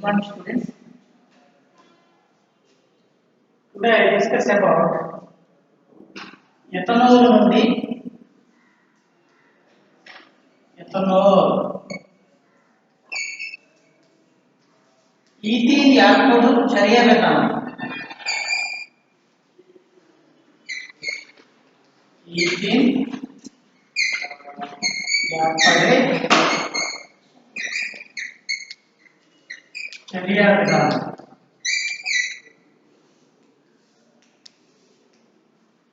Good students. Today I discuss about ethanol నుండి ethene ఏర్పడు చర్య విధానం. ఈథీన్ ఏర్పడే చర్య విధానం.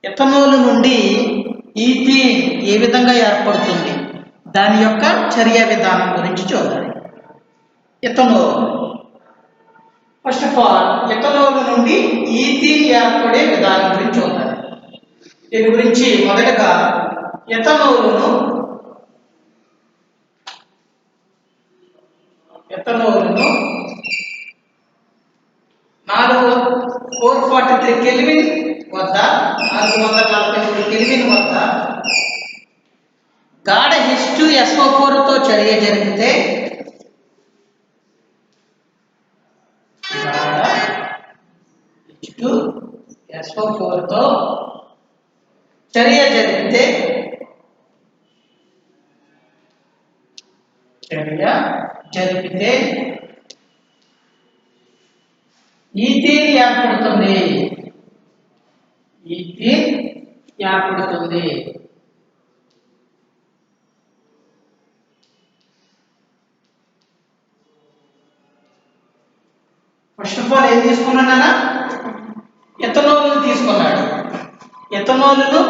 ఎథనాల్ నుండి ఈథీన్ ఏ విధంగా ఏర్పడుతుంది, దాని యొక్క చర్య విధానం గురించి చూద్దాం. Ethanol, first of all ethanol నుండి ఈథీన్ ఏర్పడే విధానం గురించి చూద్దాం. దీని గురించి మొదటగా ఎథనాల్ను 443 కెల్విన్ వద్ద 443 కెల్విన్ వద్ద గాఢ H2SO4 తో చర్య జరిగితే H2SO4 తో చర్య జరిగితే ఈథీన్ ఏర్పడుతుంది. ఫస్ట్ ఆఫ్ ఆల్ ఏం తీసుకున్నానా, ఎథనాల్ తీసుకున్నాడు. ఎథనాల్ను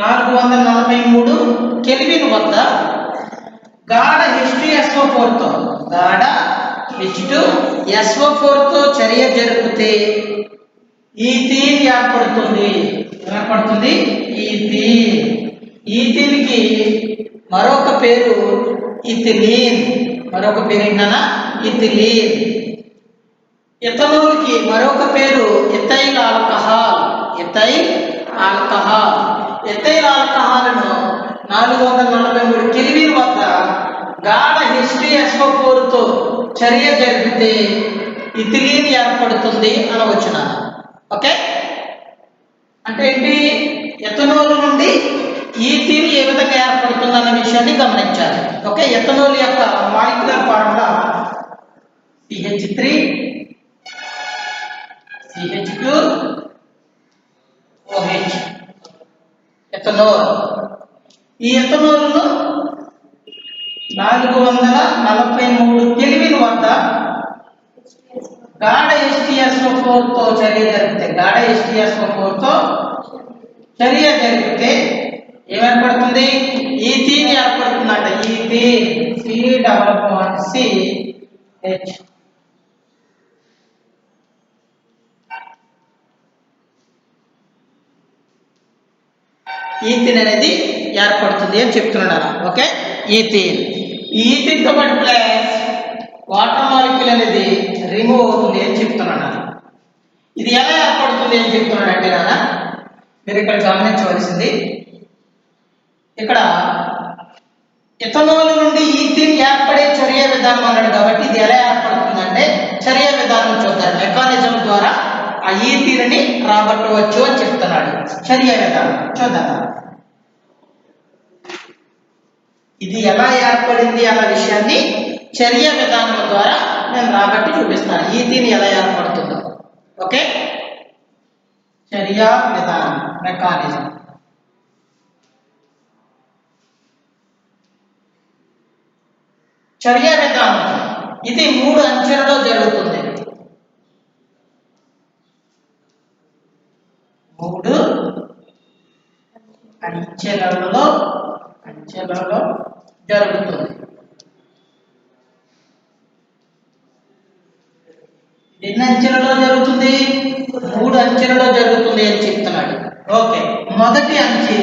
443 కెల్విన్ వద్ద గాఢ H2SO4 తో చర్య జరిపితే ఈథీన్ ఏర్పడుతుంది. ఈథీన్ కి మరొక పేరు ఇథిలీన్. ఇథిలీన్. ఎథనాల్ కి మరొక పేరు ఇథైల్ ఆల్కహాల్. ఎథైల్ ఆల్కహాల్ను 443 కెల్విన్ వద్ద గాఢ H2SO4 తో చర్య జరిపితే ఇథిలీన్ ఏర్పడుతుంది అనవచ్చున. ఓకే, అంటే ఏంటి, ఎథనాల్ నుండి ఈథీన్ ఏ విధంగా ఏర్పడుతుంది అన్న విషయాన్ని గమనించాలి. ఓకే, ఎథనాల్ యొక్క molecular formula CH3 CH2OH. Ethanol. ఈ ఎథనాల్ను 443 కెల్విన్ వద్ద గాఢ H2SO4 తో చర్య జరిపితే ఏమేర్పడుతుంది, ఈథీన్ ఏర్పడుతుందంట. Ethene C++CH. ఈథీన్ అనేది ఏర్పడుతుంది అని చెప్తున్నాను. ఓకే, ఈథీన్ తో పాటు ప్లస్ వాటర్ మాలిక్యూల్ అనేది రిమూవ్ అవుతుంది అని చెప్తున్నాను. ఇది ఎలా ఏర్పడుతుంది అని చెప్తున్నాడు అంటే నాన్న, మీరు ఇక్కడ గమనించవలసింది, ఇక్కడ ఎథనాల్ నుండి ఈథీన్ ఏర్పడే చర్య విధానం అన్నాడు కాబట్టి ఇది ఎలా ఏర్పడుతుందంటే చర్య విధానం చూద్దాం. మెకానిజం ద్వారా ఆ ఈథీన్ ని రాబట్టవచ్చు అని చెప్తున్నాడు. చర్య విధానం చూద్దాం. ఇది ఎలా ఏర్పడింది అన్న విషయాన్ని చర్య విధానం ద్వారా నేను రాబట్టి చూపిస్తాను. ఈథీన్ ఎలా ఏర్పడుతుందో. ఓకే, చర్య విధానం, మెకానిజం. చర్య విధానం ఇది 3 అంచెలలో జరుగుతుంది. 3 అంచెలలో జరుగుతుంది. ఎన్ని అంచెలలో జరుగుతుంది? 3 అంచెలలో జరుగుతుంది అని చెప్తున్నాడు. ఓకే, మొదటి అంచె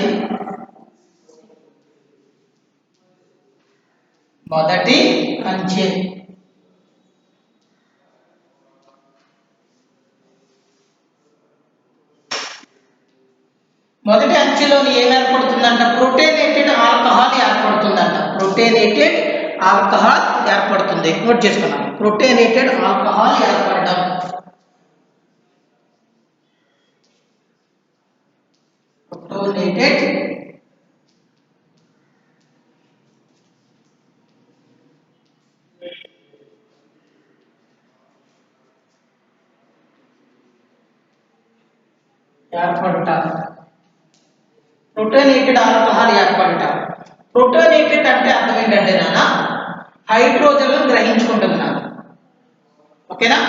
మొదటి అంచెలోని ఏం ఏర్పడుతుందంట, ప్రొటేనేటెడ్ ఆల్కహాల్ ఏర్పడుతుందంట. ప్రొటేనేటెడ్ ఆల్కహాల్ ఏర్పడుతుంది. నోట్ చేసుకున్నాం. ప్రోటోనేటెడ్ ఆల్కహాల్ ఏర్పడడం. ప్రోటోనేటెడ్ ఏర్పడుట. ప్రోటోనేటెడ్ ఆల్కహాల్ ఏర్పడుట. ప్రోటోనేటెడ్ అంటే అర్థం ఏంటంటే నాన్న హైడ్రోజన్ గ్రహించుకుంటున్నాను. ఓకేనా?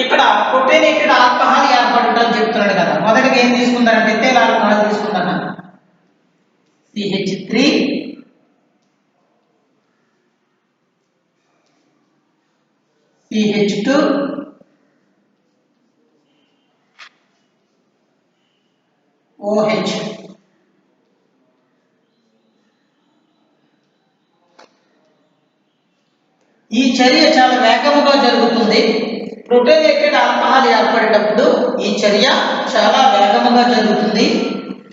ఇక్కడ ప్రోటోనేటెడ్ ఆల్కహాల్ ఏర్పడుట అని చెప్తున్నాడు కదా. మొదటిగా ఏం తీసుకుంటారంటే ఎథైల్ ఆల్కహాల్ తీసుకుంటాను. CH3 CH2 OH. ఈ చర్య చాలా వేగముగా జరుగుతుంది. ప్రోటోనేటెడ్ ఆల్కహాల్ ఏర్పడేటప్పుడు ఈ చర్య చాలా వేగముగా జరుగుతుంది.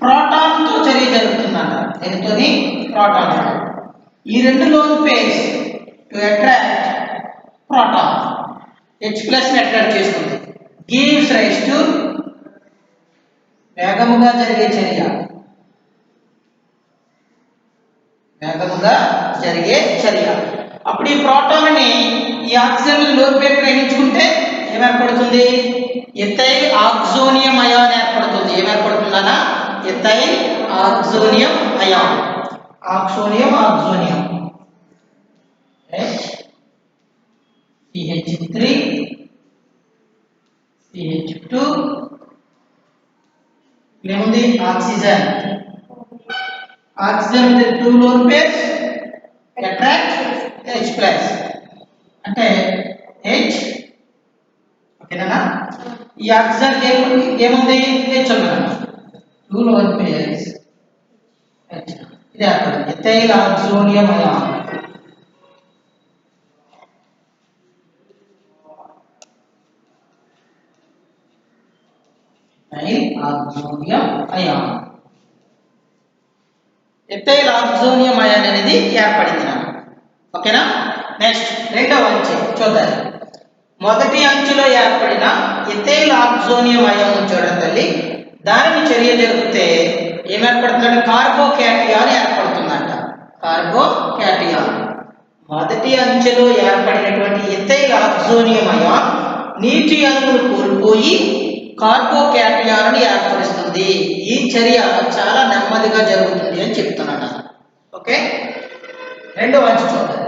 ప్రోటాన్తో చర్య జరుగుతుందన్న. దీనితోని ప్రోటాన్. ఈ రెండు lone pairs to attract proton H+ ని అట్రాక్ట్ చేస్తుంది. గివ్స్ రైజ్ టు వేగముగా జరిగే చర్య. వేగముగా జరిగే చర్య. అప్పుడు ఈ ప్రోటాన్ని ఈ ఆక్సిజన్ లోన్ పేరు గ్రహించుకుంటే ఏమేర్పడుతుంది? ఎథైల్ ఆక్సోనియం అయాన్ ఏర్పడుతుంది. ఏమేర్పడుతుందనా? Ethyl oxonium ion. ఆక్సోనియం CH3 CH2 ఏముంది? Oxygen. Oxygen with 2 lone pairs attract H+ అంటే H. ఓకేనా? ఈ ఆక్సిజన్ ఏముంది? H అన్నమాట. 2 lone pairs H. ఇది అక్కడ ethyl oxonium ion. Oxonium ion. Ethyl oxonium ion అనేది ఏర్పడింది నాకు. ఓకేనా? నెక్స్ట్ రెండవ అంచె చూద్దాం. మొదటి అంచులో ఏర్పడిన ఎథైల్ ఆక్సోనియం అయాన్ చూడండి తల్లి. దానిని చర్య జరిగితే ఏమేర్పడుతుందంటే కార్బోకాటియాన్ ఏర్పడుతుందంట. కార్బోకాటియాన్. మొదటి అంచెలో ఏర్పడినటువంటి ఎథైల్ ఆక్సోనియం అయాన్ నీటి అణువులు కోల్పోయి కార్బోకాటియాన్ ఏర్పరుస్తుంది. ఈ చర్య చాలా నెమ్మదిగా జరుగుతుంది అని చెప్తున్నాను. ఓకే? రెండవ అంచు చూద్దాం.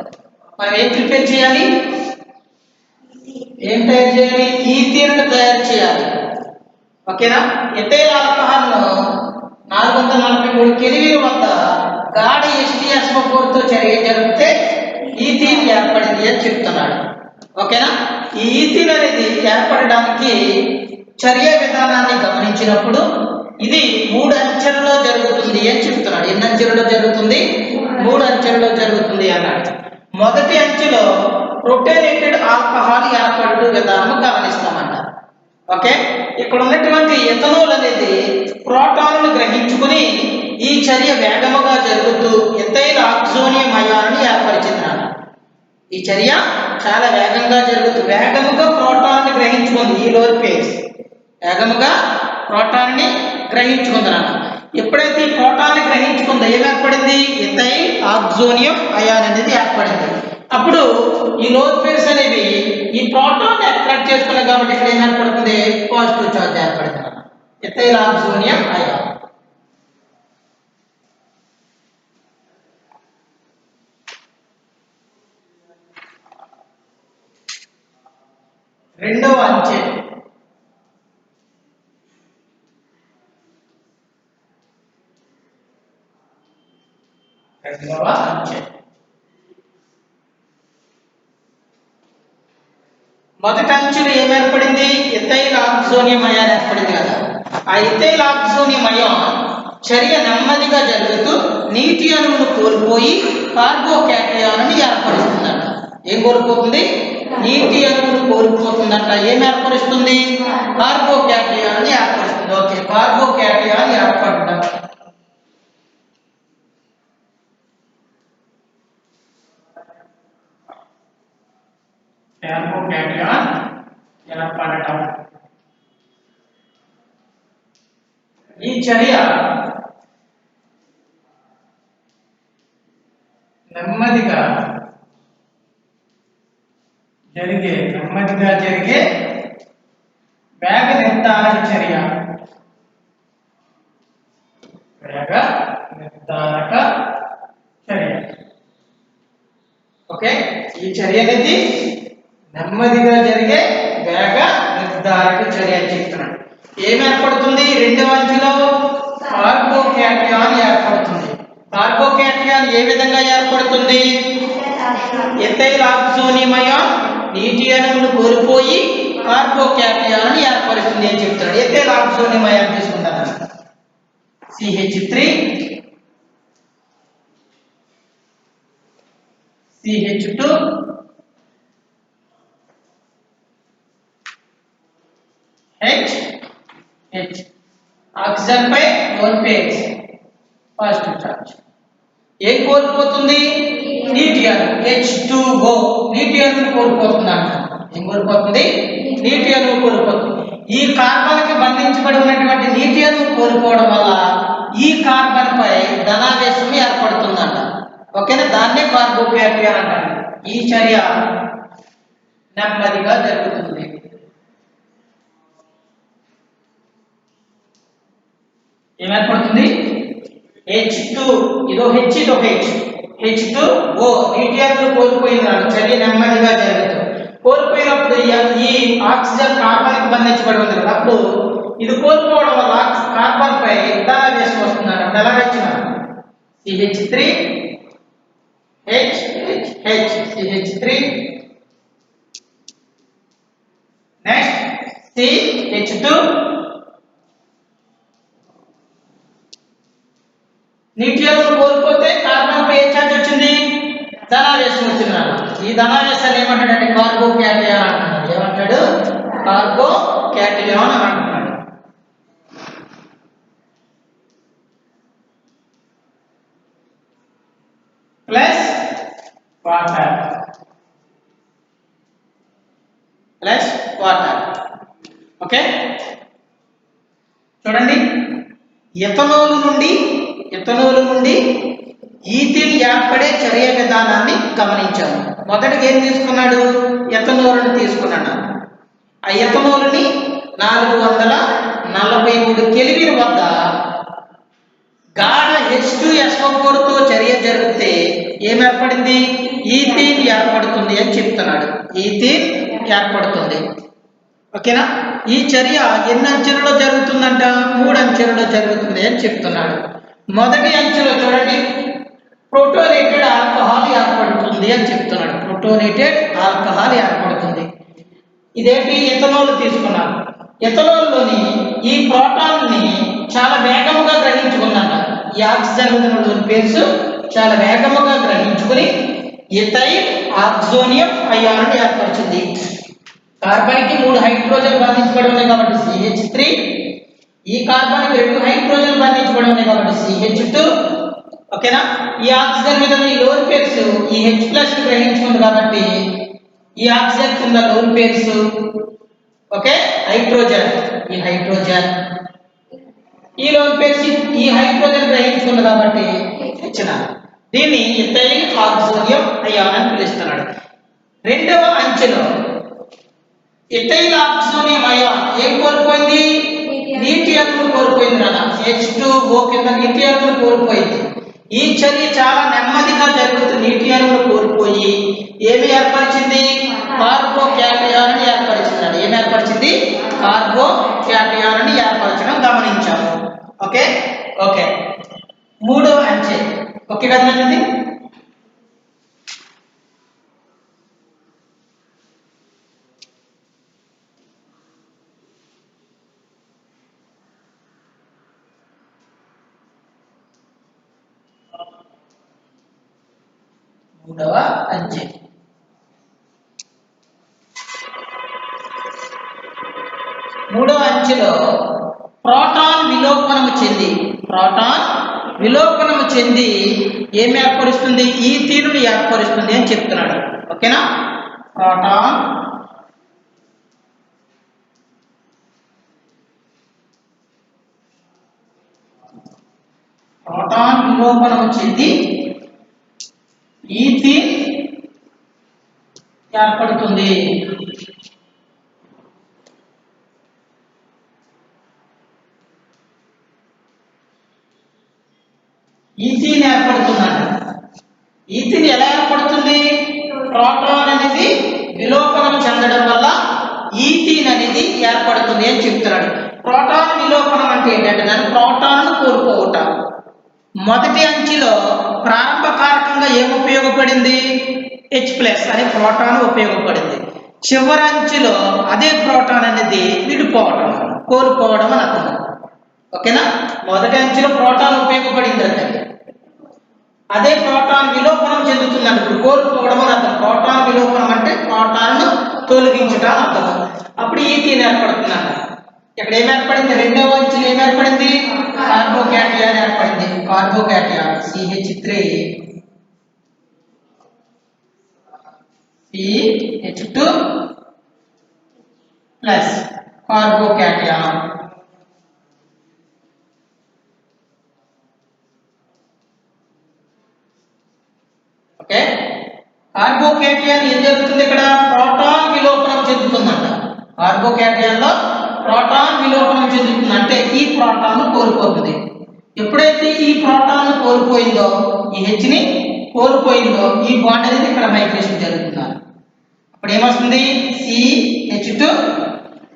మనం ఏం ప్రిపేర్ చేయాలి? ఏం తయారు చేయాలి? ఈథీన్ తయారు చేయాలి. ఓకేనా? ఎథైల్ ఆల్కహాల్ 443 కెల్విన్ వద్ద గాఢ H2SO4 తో చర్య జరిగితే ఈథీన్ ఏర్పడింది అని చెప్తున్నాడు. ఓకేనా? ఈ ఈథీన్ అనేది ఏర్పడడానికి చర్య విధానాన్ని గమనించినప్పుడు ఇది 3 అంచెలలో జరుగుతుంది అని చెప్తున్నాడు. ఎన్ని అంచెలలో జరుగుతుంది? 3 అంచెలలో జరుగుతుంది అన్నాడు. మొదటి అంచెలో ప్రోటోనేటెడ్ ఆల్కహాల్ ఏర్పడు విధానం గమనిస్తామంట. ఓకే? ఇక్కడ ఉన్నటువంటి ఎథనాల్ అనేది ప్రోటాన్ను గ్రహించుకుని ఈ చర్య వేగముగా జరుగుతూ ఎథైల్ ఆక్సోనియం అయాన్ ఏర్పరిచింది. ఈ చర్య చాలా వేగంగా జరుగుతూ వేగముగా ప్రోటాన్ని గ్రహించుకుంది. ఈ లోర్ పేర్స్ వేగముగా ప్రోటాన్ని గ్రహించుకుందన్నాను. ఎప్పుడైతే ఈ ప్రోటాన్ని గ్రహించుకుందో ఏర్పడింది? ఎథైల్ ఆక్సోనియం అయాన్ అనేది ఏర్పడింది. అప్పుడు ఈ లోర్ పేర్స్ అనేవి ఈ ప్రోటాన్ని అట్రాక్ట్ చేసుకున్నాయి కాబట్టి ఇక్కడ ఏం ఏర్పడుతుంది? పాజిటివ్ చార్జ్ ఏర్పడుతుంది. Ethyl oxonium ion. రెండవ అంచె మొదటి అంచులో ఏర్పడింది? ఎథైల్ ఆక్సోనియం అయాన్ ఏర్పడింది కదా. ఆ ఎథైల్ ఆక్సోనియం అయాన్ చర్య నెమ్మదిగా జరుగుతూ నీటి అణువును కోల్పోయి కార్బోకాటియాన్ ఏర్పరుస్తుందంట. ఏం కోల్పోతుంది? నీటి అణువును కోల్పోతుందంట. ఏం ఏర్పరుస్తుంది? కార్బోకాటియాన్ ఏర్పరుస్తుంది. ఓకే, కార్బోకాటియాన్ ఏర్పడడం. కార్బోకేటయాన్ ఏర్పడటం. ఈ చర్య నెమ్మదిగా జరిగే వేగ నిర్ధారక చర్య. ఓకే, ఈ చర్య అనేది నెమ్మదిగా జరిగే వేగ నిర్ధారక చర్య అని చెప్తున్నాడు. ఏం ఏర్పడుతుంది? రెండవ అంచులో కార్బోకేటయాన్ ఏర్పడుతుంది. కార్బోకేటయాన్ ఏ విధంగా ఏర్పడుతుంది? ఎథైల్ ఆక్సోనియం అయాన్ నీటి అణువును కోల్పోయి కార్బోకేటయాన్ ఏర్పడుతుంది అని చెప్తాడు. ఎథైల్ ఆక్సోనియం అయాన్ తీసుకుంటాను. CH3 CH2 H ఆక్సిజన్ పై లోన్ పేర్స్ పాజిటివ్ చార్జ్. ఏం కోల్పోతుంది? నీటి అణువు H2O నీటి అణువును కోల్పోతుందంట. ఏం కోల్పోతుంది? నీటి అణువు కోల్పోతుంది. ఈ కార్బన్ కి బంధించబడి ఉన్నటువంటి నీటి అణువు కోల్పోవడం వల్ల ఈ కార్బన్ పై ధనావేశం ఏర్పడుతుందంట. ఓకేనా? దాన్నే కార్బోకేటయాన్ అంటారు. ఈ చర్య నెమ్మదిగా జరుగుతుంది. ఏమేర్పడుతుంది? H2 ఇదో H ఇదో H H2O నీటి అణువు కోల్పోయిందంట. చర్య నెమ్మదిగా జరుగుతుంది. కోల్పోయినప్పుడు ఈ ఆక్సిజన్ కార్బన్ కి బంధించబడి ఉంది కదా, అప్పుడు ఇది కోల్పోవడం వల్ల కార్బన్ పై ధనావేశం వస్తుందంట. ఎలా వచ్చిన CH3 CH3 నెక్స్ట్ CH2 నీటి అణువును కోల్పోతే కార్బన్ పై ఏ ఛార్జ్ వచ్చింది? ధనావేశం వచ్చిందన్న. ఈ ధనావేశాన్ని ఏమంటాడంటే కార్బోకేటయాన్ అంటున్నాడు. ఏమంటాడు? కార్బోకేటయాన్ అని అంటున్నాడు. Plus water. ఓకే, చూడండి. ఎథనాల్ నుండి ఈథిల్ ఏర్పడే చర్య విధానాన్ని గమనించాము. మొదటిగా ఏం తీసుకున్నాడు? ఎథనాల్ని తీసుకున్నాడు. ఆ ఎథనాల్ని 443 కెల్విన్ వద్ద గాఢ H2SO4 తో చర్య జరిగితే ఏం ఏర్పడింది? ఈథీన్ ఏర్పడుతుంది అని చెప్తున్నాడు. ఈథీన్ ఏర్పడుతుంది. ఓకేనా? ఈ చర్య ఎన్ని అంచెలలో జరుగుతుందంట? 3 అంచెలలో జరుగుతుంది అని చెప్తున్నాడు. మొదటి అంచెలో చూడండి, ప్రోటోనేటెడ్ ఆల్కహాల్ ఏర్పడుతుంది అని చెప్తున్నాడు. ప్రోటోనేటెడ్ ఆల్కహాల్ ఏర్పడుతుంది. ఇదేంటి? ఎథనాల్ తీసుకున్నాను. ఎథనాల్లోని ఈ ప్రోటాన్ ని చాలా వేగముగా గ్రహించుకున్నాక ఈ ఆక్సిజన్ లోని పేర్స్ చాలా వేగముగా గ్రహించుకుని ఎథైల్ ఆక్సోనియం అయాన్ ఏర్పరిచింది. కార్బన్ కి 3 హైడ్రోజన్ బంధించబడి ఉన్నాయి కాబట్టి CH3, ఈ కార్బన్ కి 2 హైడ్రోజన్ బంధించబడి ఉన్నాయి కాబట్టి CH2. ఓకేనా? ఈ ఆక్సిజన్ మీద ఈ లోన్ పేర్స్ ఈ H+ ని గ్రహించుకుంది కాబట్టి ఈ ఆక్సిజన్ కింద లోన్ పేర్స్ ఓకే హైడ్రోజన్, ఈ హైడ్రోజన్ ఈ లోన్ పేర్స్ ఈ హైడ్రోజన్ గ్రహించుకుంది కాబట్టి ఇచ్చిన దీన్ని ఎథైల్ ఆక్సోనియం అయాన్ అని పిలుస్తున్నాడు. రెండవ అంచెలో ఎథైల్ ఆక్సోనియం అయాన్ ఏం కోల్పోయింది? నీటి అణువును కోల్పోయింది కదా. H2O కింద నీటి అణువును కోల్పోయింది. ఈ చర్య చాలా నెమ్మదిగా జరుగుతుంది. నీటి అణువును కోల్పోయి ఏమి ఏర్పరిచింది? కార్బోకేటయాన్ అని ఏర్పరిచింది. ఏమి ఏర్పరిచింది? కార్బోకేటయాన్ అని ఏర్పరచడం గమనించాము. ఓకే ఓకే, మూడవ అంచె. ఓకే కదా? మూడవ అంచె. మూడవ అంచెలో ప్రోటాన్ విలోపనము చెంది ఏమి ఏర్పరుస్తుంది? ఈథీనుని ఏర్పరుస్తుంది అని చెప్తున్నాడు. ఓకేనా? ప్రోటాన్ విలోపనం చెంది ఈథీన్ ఏర్పడుతుంది. ఈథీన్ ఏర్పడుతుందంట. ఈథీన్ ఎలా ఏర్పడుతుంది? ప్రోటాన్ అనేది విలోపనం చెందడం వల్ల ఈథీన్ అనేది ఏర్పడుతుంది అని చెప్తున్నాడు. ప్రోటాన్ విలోపనం అంటే ఏంటంటే దాని ప్రోటాన్ కోల్పోవుట. మొదటి అంచులో ప్రారంభ కారకంగా ఏం ఉపయోగపడింది? H+ అనే ప్రోటాన్ ఉపయోగపడింది. చివరి అంచులో అదే ప్రోటాన్ అనేది విడిపోవడం, కోల్పోవడం అని అర్థం. ఓకేనా? మొదటి అంచులో ప్రోటాన్ ఉపయోగపడింది అంటే అదే ప్రోటాన్ విలోపనం చెందుతుందంట. ఇప్పుడు కోల్పోవడం అని అర్థం. ప్రోటాన్ విలోపనం అంటే ప్రోటాన్ను తొలగించుట అని అర్థం. అప్పుడు ఈథీన్ ఏర్పడుతుందంట. ఇక్కడ ఏం ఏర్పడింది? రెండవ అంచులో ఏం ఏర్పడింది? కార్బోకాటయాన్ ఏర్పడింది. Carbocation CH3 CH2 plus carbocation. Okay, carbocation ఏం జరుగుతుంది? ఇక్కడ ప్రోటాన్ విలోపనం చెందుతుందంట. కార్బోకాటయాన్ లో ప్రోటాన్ విలోపనం చెందుతుంది అంటే ఈ ప్రోటాన్ కోల్పోతుంది. ఎప్పుడైతే ఈ ప్రోటాన్ కోల్పోయిందో, ఈ H ని కోల్పోయిందో, ఈ బాండ్ అనేది ఇక్కడ మైగ్రేషన్ జరుగుతుంది. అప్పుడు ఏమొస్తుంది? CH2.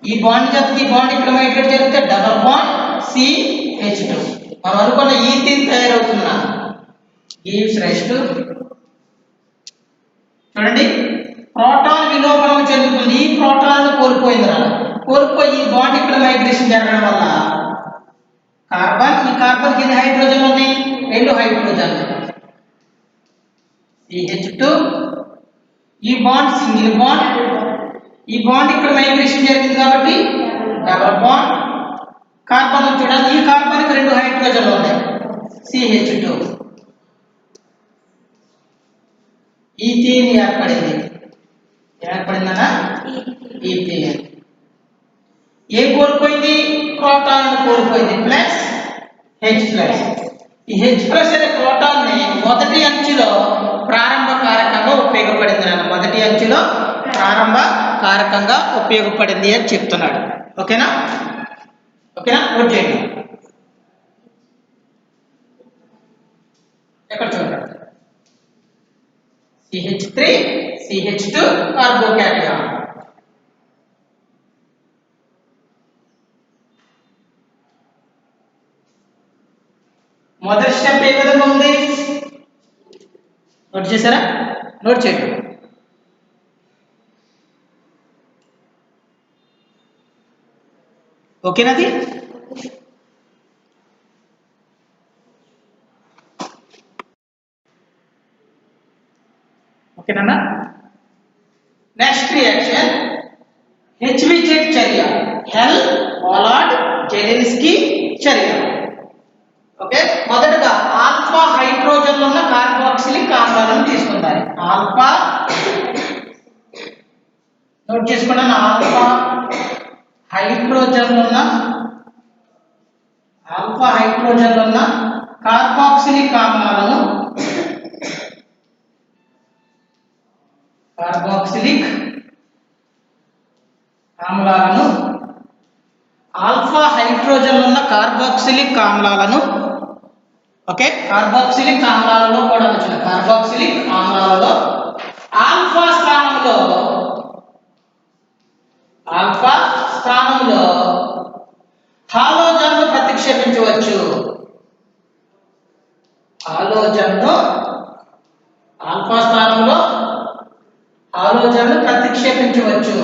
ఈ బాండ్ చేత ఈ బాండ్ ఇక్కడ మైగ్రేట్ జరిగితే డబల్ బాండ్ CH2. మనం అనుకున్న ఈథీన్ తయారవుతుందా? గివ్స్ రైస్ టు, చూడండి, ప్రోటాన్ విలోపనం చెందుతుంది. ఈ ప్రోటాన్ కోల్పోయింది. కోల్పోయి ఈ బాండ్ ఇక్కడ మైగ్రేషన్ జరగడం వల్ల కార్బన్, ఈ కార్బన్ కింద హైడ్రోజన్ ఉన్నాయి, 2 హైడ్రోజన్లు CH2. ఈ బాండ్ సింగిల్ బాండ్. ఈ బాండ్ ఇక్కడ మైగ్రేషన్ జరిగింది కాబట్టి డబల్ బాండ్. కార్బన్ చూడండి, ఈ కార్బన్ కి 2 హైడ్రోజన్లు ఉన్నాయి CH2. ఈథీన్ ఏర్పడింది. ఏర్పడిందనా? ఈథీన్. ఏం కోల్పోయింది? ప్రోటాన్ కోల్పోయింది ప్లస్ H+. ఈ H+ అనే ప్రోటాన్ ని మొదటి అంచులో ప్రారంభ కారకంగా ఉపయోగపడింది. మొదటి అంచులో ప్రారంభ కారకంగా ఉపయోగపడింది అని చెప్తున్నాడు. ఓకేనా? ఓకేనా? నోట్ చేయండి. ఎక్కడ చూడండి, CH3 CH2 కార్బోకాటయాన్. మొదటి స్టెప్ ఏ విధంగా ఉంది? నోట్ చేశారా? నోట్ చేయండి. ఓకేనాది? ఓకేనా? నెక్స్ట్ రియాక్షన్ HVZ చర్య, హెల్ పోలార్డ్ జెలెన్స్కీ చర్య. ఓకే, మొదటగా ఆల్ఫా హైడ్రోజన్లు ఉన్న కార్బాక్సిలిక్ ఆమ్లాలను తీసుకుంటారు. ఆల్ఫా, నోట్ చేసుకున్నాను, ఆల్ఫా హైడ్రోజన్లు ఉన్న కార్బాక్సిలిక్ ఆమ్లాలను ఆల్ఫా హైడ్రోజన్లు ఉన్న కార్బాక్సిలిక్ ఆమ్లాలను, ఓకే, కార్బాక్సిలిక్ ఆమ్లాలలో కూడా వచ్చిన కార్బాక్సిలిక్ ఆమ్లాలలో ఆల్ఫా స్థానంలో హాలోజన్ను ప్రతిక్షేపించవచ్చు. హాలోజన్ను ఆల్ఫా స్థానంలో హాలోజన్ను ప్రతిక్షేపించవచ్చు.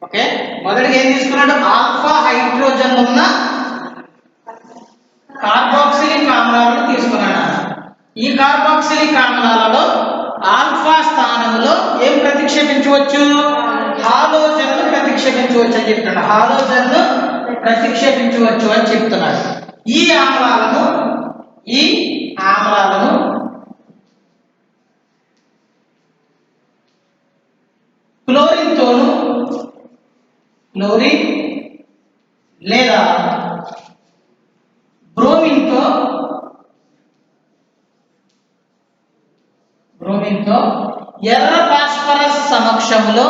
ఓకే, మొదటిగా ఏం తీసుకున్నాడు? ఆల్ఫా హైడ్రోజన్ ఉన్న కార్బాక్సిలిక్ ఆమ్లాలను తీసుకున్నాడు. ఈ కార్బాక్సిలిక్ ఆమ్లాలలో ఆల్ఫా స్థానంలో ఏం ప్రతిక్షేపించవచ్చు? హాలోజన్ను ప్రతిక్షేపించవచ్చు అని చెప్తున్నాడు. హాలోజన్ను ప్రతిక్షేపించవచ్చు అని చెప్తున్నాడు. ఈ ఆమ్లాలను క్లోరిన్ లేదా బ్రోమిన్తో ఎర్ర ఫాస్ఫరస్ సమక్షంలో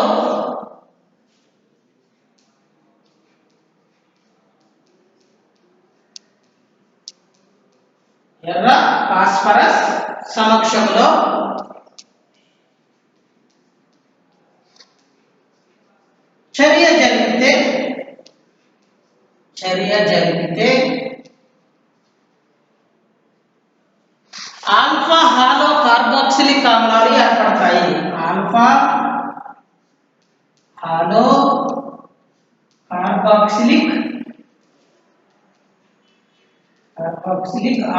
చర్య జరిగితే ఆల్ఫా హాలో కార్బాక్సిలిక్ ఆమ్లాలు ఏర్పడతాయి. ఆల్ఫా హాలో కార్బాక్సిలిక్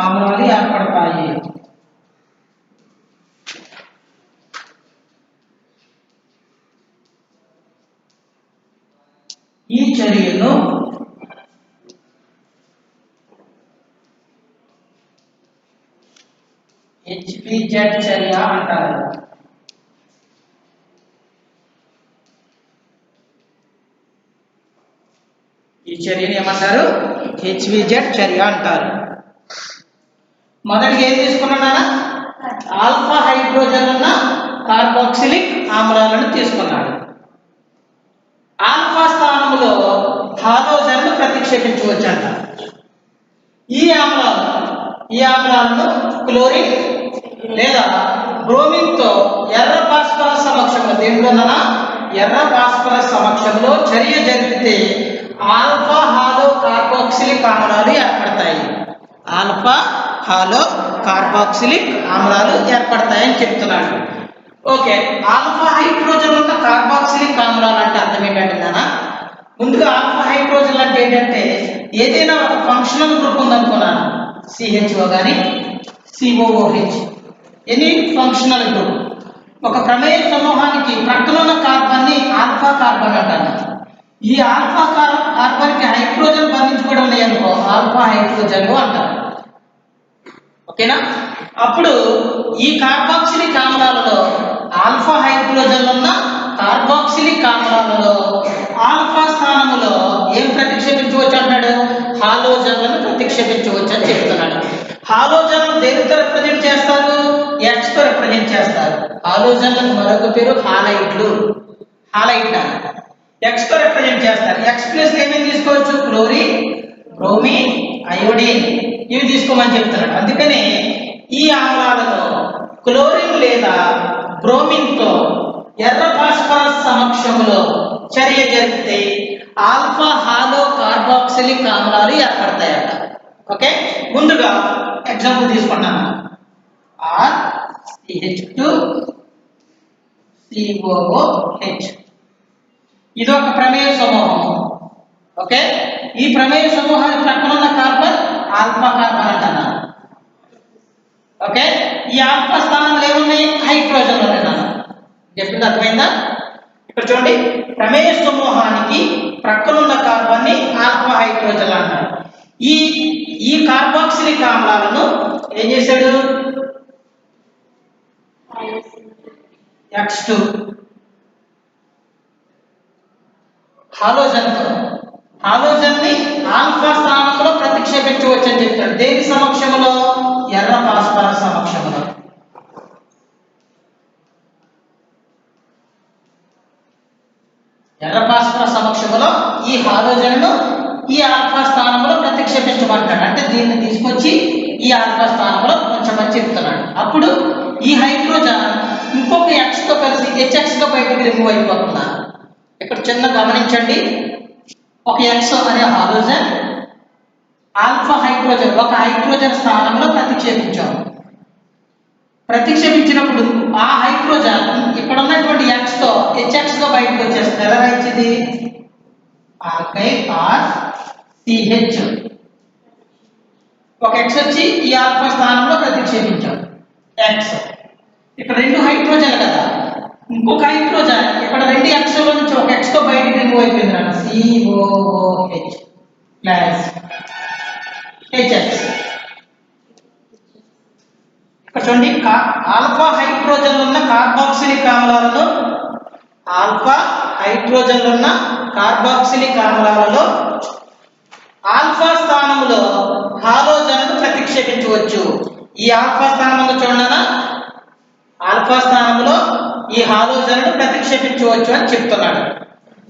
ఆమ్లాలు ఏర్పడతాయి. ఈ చర్యను HPZ చర్య అంటారు. ఈ చర్యని ఏమంటారు? HPZ చర్య అంటారు. మొదటిగా ఏం తీసుకున్నానా? ఆల్ఫా హైడ్రోజన్ ఉన్న కార్బాక్సిలిక్ ఆమ్లాలను తీసుకున్నాడు. ఆల్ఫా స్థానంలో హాలోజన్ను ప్రతిక్షేపించవచ్చు అంట. ఈ ఆమ్లాలను క్లోరిన్ లేదా బ్రోమిన్తో ఎర్ర ఫాస్ఫరస్ సమక్షంలో చర్య జరిగితే ఆల్ఫా హాలో కార్బాక్సిలిక్ ఆమ్లాలు ఏర్పడతాయి. ఏర్పడతాయని చెప్తున్నాడు. ఓకే, ఆల్ఫా హైడ్రోజన్ ఉన్న కార్బాక్సిలిక్ ఆమ్లాలు అంటే అర్థం ఏంటంటే ముందుగా ఆల్ఫా హైడ్రోజన్ అంటే ఏంటంటే ఏదైనా ఒక ఫంక్షనల్ గ్రూప్ ఉందనుకున్నాను, CHO కానీ COOH, ఎనీ ఫంక్షనల్ గ్రూప్. ఒక ప్రమేయ సమూహానికి ప్రక్కన ఉన్న కార్బన్ని ఆల్ఫా కార్బన్ అంటారు. ఈ ఆల్ఫా కార్బన్కి హైడ్రోజన్ బంధించుకోవడం ఉన్నాయనుకో ఆల్ఫా హైడ్రోజన్ అంటారు. ఓకేనా? అప్పుడు ఈ కార్బాక్సిలిక్ ఆమ్లాలలో ఆల్ఫా హైడ్రోజన్ ఉన్న కార్బాక్సిలిక్ ఆమ్లాలలో ఆల్ఫా స్థానములో ఏం ప్రతిక్షేపించవచ్చు అంటాడు? హాలోజన్లను ప్రతిక్షేపించవచ్చు అని చెప్తున్నాడు. హాలోజన్లు దేనితో రిప్రజెంట్ చేస్తారు? X తో రిప్రజెంట్ చేస్తారు. హాలోజన్లకు మరొక పేరు హాలైట్. X తో రిప్రజెంట్ చేస్తారు. X ప్లస్ ఏమేమి తీసుకోవచ్చు? క్లోరిన్, బ్రోమిన్, అయోడిన్ ఇవి తీసుకోమని చెప్తున్నాడు. అందుకనే ఈ ఆమ్లాలలో క్లోరిన్ లేదా బ్రోమిన్తో ఎర్ర ఫాస్ఫరస్ సమక్షంలో చర్య జరిగితే ఆల్ఫా హాలో కార్బాక్సిలిక్ ఆమ్లాలు ఏర్పడతాయట. ఓకే, ముందుగా ఎగ్జాంపుల్ తీసుకున్నాను. RCH2COOH ఇది ఒక ప్రమేయ సమూహం. ఓకే, ఈ ప్రమేయ సమూహానికి ప్రక్కన ఉన్న కార్బన్ ఆల్ఫా కార్బన్ అంటున్నాను. ఓకే, ఈ ఆల్ఫా స్థానంలో ఏమున్నాయి? హైడ్రోజన్ అంటున్నాను. చెప్పింది అర్థమైందా? ఇక్కడ చూడండి, ప్రమేయ సమూహానికి ప్రక్కనున్న కార్బన్ని ఆల్ఫా హైడ్రోజన్ అంటారు. ఈ కార్బాక్సిలిక్ ఆమ్లాలను ఏం చేశాడు? X2 హాలోజన్ని ఆల్ఫా స్థానంలో ప్రతిక్షేపించవచ్చు అని చెప్తాడు. దేని సమక్షంలో? ఎర్ర ఫాస్ఫరస్ సమక్షంలో. ఎర్ర ఫాస్ఫరస్ సమక్షంలో ఈ హాలోజన్ను ఈ ఆల్ఫా స్థానంలో ప్రతిక్షేపించమంటాడు. అంటే దీన్ని తీసుకొచ్చి ఈ ఆల్ఫా స్థానంలో ఉంచమని చెప్తున్నాడు. అప్పుడు ఈ హైడ్రోజన్ ఇంకొక X తో కలిసి HX గా బయటకు రిమూవ్ అయిపోతున్నా. ఇక్కడ చిన్న గమనించండి, ఒక X అనే హాలోజన్ ఆల్ఫా హైడ్రోజన్ ఒక హైడ్రోజన్ స్థానంలో ప్రతిక్షేపించినప్పుడు ఆ హైడ్రోజన్ ఇక్కడ ఉన్నటువంటి X తో HX గా బయటకు వచ్చేస్తుంది. ఎలా రాయించింది? Alkyl RCH. ఒక X వచ్చి ఈ ఆల్ఫా స్థానంలో ప్రతిక్షేపించాం X. ఇక్కడ రెండు హైడ్రోజన్ కదా, ఇంకొక హైడ్రోజన్ ఇక్కడ రెండు X నుంచి ఒక X తో బయటకు రిమూవ్ అయిపోయింది. COOH plus HX. ఇక్కడ చూడండి, ఆల్ఫా హైడ్రోజన్లు ఉన్న కార్బాక్సిలిక్ ఆమ్లాలను ఆల్ఫా స్థానంలో హాలోజన్ను ప్రతిక్షేపించవచ్చు. ఈ ఆల్ఫా స్థానంలో చూడనా, ఆల్ఫా స్థానంలో ఈ హాలోజన్ను ప్రతిక్షేపించవచ్చు అని చెప్తున్నాడు.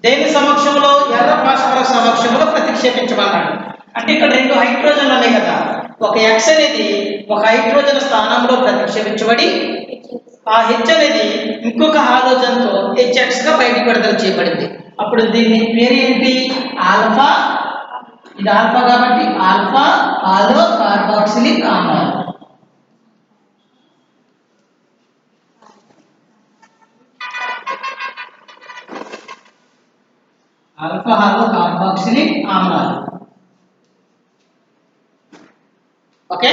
దేని సమక్షంలో? ఎర్ర ఫాస్ఫరస్ సమక్షంలో ప్రతిక్షేపించమన్నాడు. అంటే ఇక్కడ రెండు హైడ్రోజన్లు ఉన్నాయి కదా, ఒక X అనేది ఒక హైడ్రోజన్ స్థానంలో ప్రతిక్షేపించబడి ఆ H అనేది ఇంకొక హాలోజన్తో HX గా బయటికి విడుదల చేయబడింది. అప్పుడు దీని పేరు ఏంటి? ఆల్ఫా. ఇది ఆల్ఫా కాబట్టి ఆల్ఫా హాలో కార్బాక్సిలిక్ ఆమ్లం. ఆల్ఫా హాలో కార్బాక్సిలిక్ ఆమ్లాలు. ఓకే,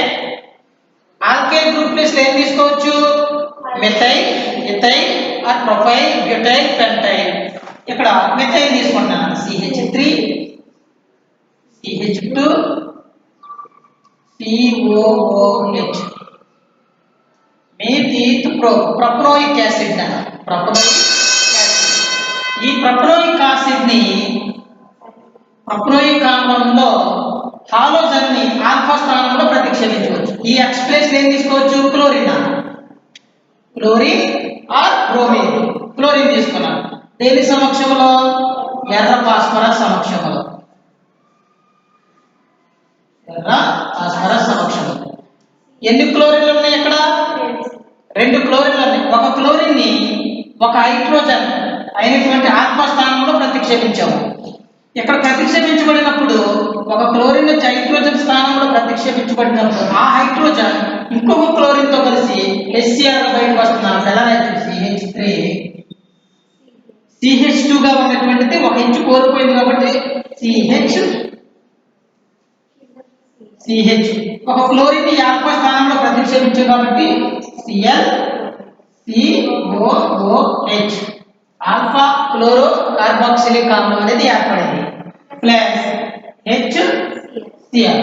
ఆల్కేన్ గ్రూప్ ప్లేస్ ఏం తీసుకోవచ్చు? Methyl, ethyl or propyl, butyl, pentyl. ఇక్కడ మెథైల్ తీసుకుంటున్నాను. CH3 CH2 COOH. మీథీత్ ప్రొపనోయిక్ యాసిడ్ అన్న ప్రొపనోయిక్ యాసిడ్. ఈ ప్రొపనోయిక్ యాసిడ్ ని ప్రొపనోయిక్ ఆమ్లంలో హాలోజన్ ని ఆల్ఫా స్థానంలో ప్రతిక్షేపించవచ్చు. ఈ X ప్లేస్ ఏం తీసుకోవచ్చు? Chlorine are bromine. క్లోరిన్ తీసుకున్నాం. దేని సమక్షంలో? ఎర్ర ఫాస్ఫరస్ సమక్షంలో. ఎర్ర ఫాస్ఫరస్ సమక్షంలో. ఎన్ని క్లోరిన్లు ఉన్నాయి ఇక్కడ? రెండు క్లోరిన్లు ఉన్నాయి. ఒక క్లోరిన్ ని ఒక హైడ్రోజన్ అయినటువంటి ఆల్ఫా స్థానంలో ప్రతిక్షేపించాము. ఇక్కడ ప్రతిక్షేపించబడినప్పుడు ఒక క్లోరిన్ వచ్చి హైడ్రోజన్ స్థానంలో ప్రతిక్షేపించబడినప్పుడు ఆ హైడ్రోజన్ ఇంకొక క్లోరిన్ తో కలిసి HCl బయటకు వస్తున్నారు. CH3 CH2 గా ఉన్నటువంటిది ఒక H కోల్పోయింది కాబట్టి CH. ఒక క్లోరిన్ ని ఆల్ఫా స్థానంలో ప్రతిక్షేపించాం కాబట్టి ClCOOH. ఆల్ఫా క్లోరో కార్బాక్సిలిక్ ఆమ్లం అనేది ఏర్పడింది. Plus HCl.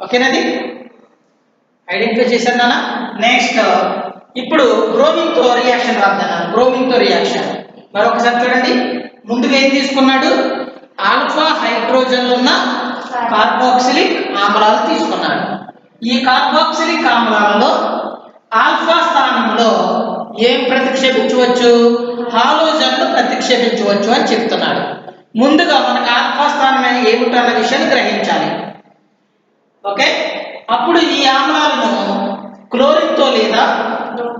ఓకేనది ఐడెంటిఫై చేశాను నాన్న. నెక్స్ట్ ఇప్పుడు బ్రోమిన్ తో రియాక్షన్ రాద్దాను. బ్రోమిన్ తో రియాక్షన్ మరొకసారి చూడండి. ముందుగా ఏం తీసుకున్నాడు? ఆల్ఫా హైడ్రోజన్లు ఉన్న కార్బాక్సిలిక్ ఆమ్లాలు తీసుకున్నాడు. ఈ కార్బాక్సిలిక్ ఆమ్లాలలో ఆల్ఫా స్థానంలో ఏం ప్రతిక్షేపించవచ్చు? హాలోజన్ను ప్రతిక్షేపించవచ్చు అని చెప్తున్నాడు. ముందుగా మనకు ఆల్ఫా స్థానం ఏమిటన్న విషయాన్ని గ్రహించాలి. ఓకే, అప్పుడు ఈ ఆమ్లాలను క్లోరిన్ తో లేదా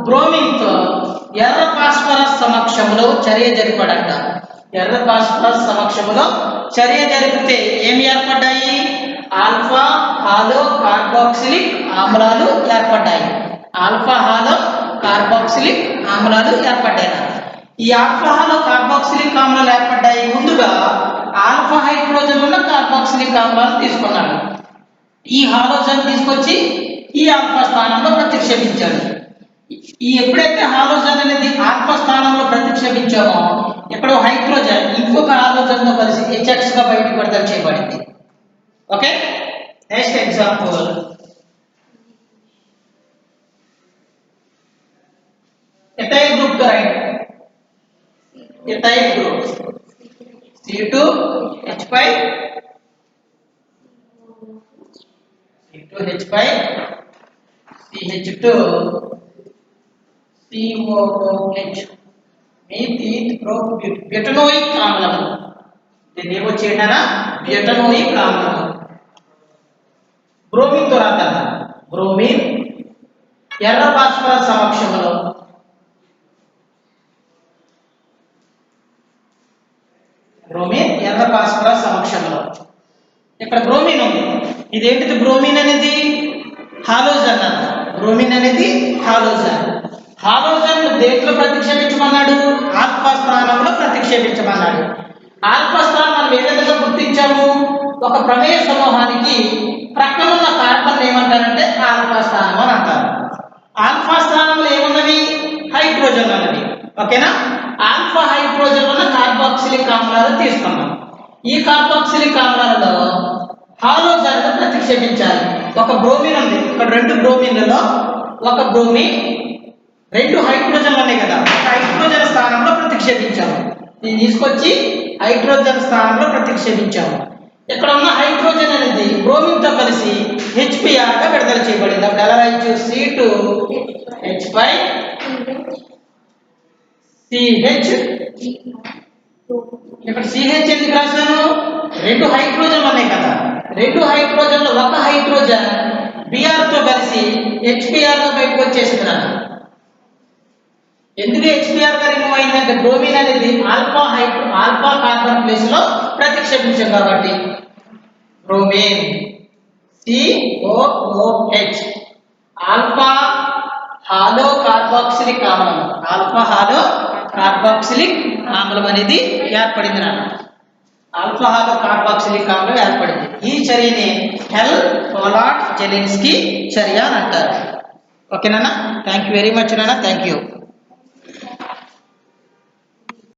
బ్రోమిన్ తో ఎర్ర ఫాస్ఫరస్ సమక్షంలో చర్య జరిపాడంట. ఎర్ర ఫాస్ఫరస్ సమక్షంలో చర్య జరిపితే ఏమి ఏర్పడ్డాయి? ఆల్ఫా హాలో కార్బాక్సిలిక్ ఆమ్లాలు ఏర్పడ్డాయి. ఆల్ఫా హాలో కార్బాక్సిలిక్ ఆమ్లాలు ఏర్పడ్డాయి. ఈ ఆల్ఫా హాలో కార్బాక్సిలిక్ ఆమ్లాలు ఏర్పడ్డాయి. ముందుగా ఆల్ఫా హైడ్రోజన్ ఉన్న కార్బాక్సిలిక్ ఆమ్లాలు తీసుకున్నాడు. ఈ హాలోజన్ తీసుకొచ్చి ఈ ఆల్ఫా స్థానంలో ప్రతిక్షేపించాడు. ఈ ఎప్పుడైతే హాలోజన్ అనేది ఆల్ఫా స్థానంలో ప్రతిక్షేపించామో ఇక్కడ హైడ్రోజన్ ఇంకొక హాలోజన్ తో కలిసి HX గా బయటకు విడుదల చేయబడింది. Okay, next example. Ethyl group తో right. Ethyl group C2H5 CH2 COOH. మీథీత్ బ్యూటనోయిక్ ఆమ్లం. దీన్ని ఏమో చేయడానా? బ్యూటనోయిక్ ఆమ్లం. బ్రోమిన్ తో రాద్దాం. బ్రోమిన్ ఎర్ర ఫాస్ఫరస్ సమక్షంలో బ్రోమిన్ ఎర్ర ఫాస్ఫరస్ సమక్షంలో ఇక్కడ బ్రోమిన్ ఉంది. ఇదేంటిది? బ్రోమిన్ అనేది హాలోజన్ అన్న. బ్రోమిన్ అనేది హాలోజన్. హాలోజన్ దేంట్లో ప్రతిక్షేపించమన్నాడు? ఆల్ఫా స్థానంలో ప్రతిక్షేపించమన్నాడు. ఆల్ఫా స్థానం మనం ఏ విధంగా గుర్తించాము? ఒక ప్రమేయ సమూహానికి ప్రక్కన ఉన్న కార్బన్ ఏమంటారంటే ఆల్ఫా స్థానం అని అంటారు. ఆల్ఫా స్థానంలో ఏమున్నవి? హైడ్రోజన్ అన్నవి. ఓకేనా? ఆల్ఫా హైడ్రోజన్ ఉన్న కార్బాక్సిలిక్ ఆమ్లాలు తీసుకున్నాం. ఈ కార్బాక్సిలిక్ ఆమ్లాలలో హాలోజన్ ప్రతిక్షేపించాలి. ఒక బ్రోమిన్ ఉంది, ఇక్కడ 2 బ్రోమిన్లలో ఒక బ్రోమిన్ 2 హైడ్రోజన్లు ఉన్నాయి కదా, ఒక హైడ్రోజన్ స్థానంలో ప్రతిక్షేపించాము. దీన్ని తీసుకొచ్చి హైడ్రోజన్ స్థానంలో ప్రతిక్షేపించాము. ఇక్కడ ఉన్న హైడ్రోజన్ అనేది బ్రోమిన్ తో కలిసి HBr గా విడుదల చేయబడింది. అప్పుడు ఎలా రాయొచ్చు? C2H5 CH. ఇక్కడ CH ఎందుకు రాశాను? 2 హైడ్రోజన్లు ఉన్నాయి కదా, 2 హైడ్రోజన్లు ఒక హైడ్రోజన్ Br తో కలిసి HBr గా బయటకు వచ్చేసింది. ఎందుకు HBr గా రిమూవ్ అయిందంటే బ్రోమిన్ అనేది ఆల్ఫా కార్బన్ ప్లేస్ లో ప్రతిక్షేపించాం కాబట్టి bromine COOH alpha halo carboxylic ఆమ్లం, ఆల్ఫా హాలో కార్బాక్సిలిక్ ఆమ్లం అనేది ఏర్పడింది నాన్న. ఆల్ఫా హాలో కార్బాక్సిలిక్ ఆమ్లం ఏర్పడింది. ఈ చర్యని హెల్ పోలార్డ్ జెలిన్స్కీ చర్య అని అంటారు. ఓకేనా? థ్యాంక్ యూ వెరీ మచ్ నాన్న. Thank you.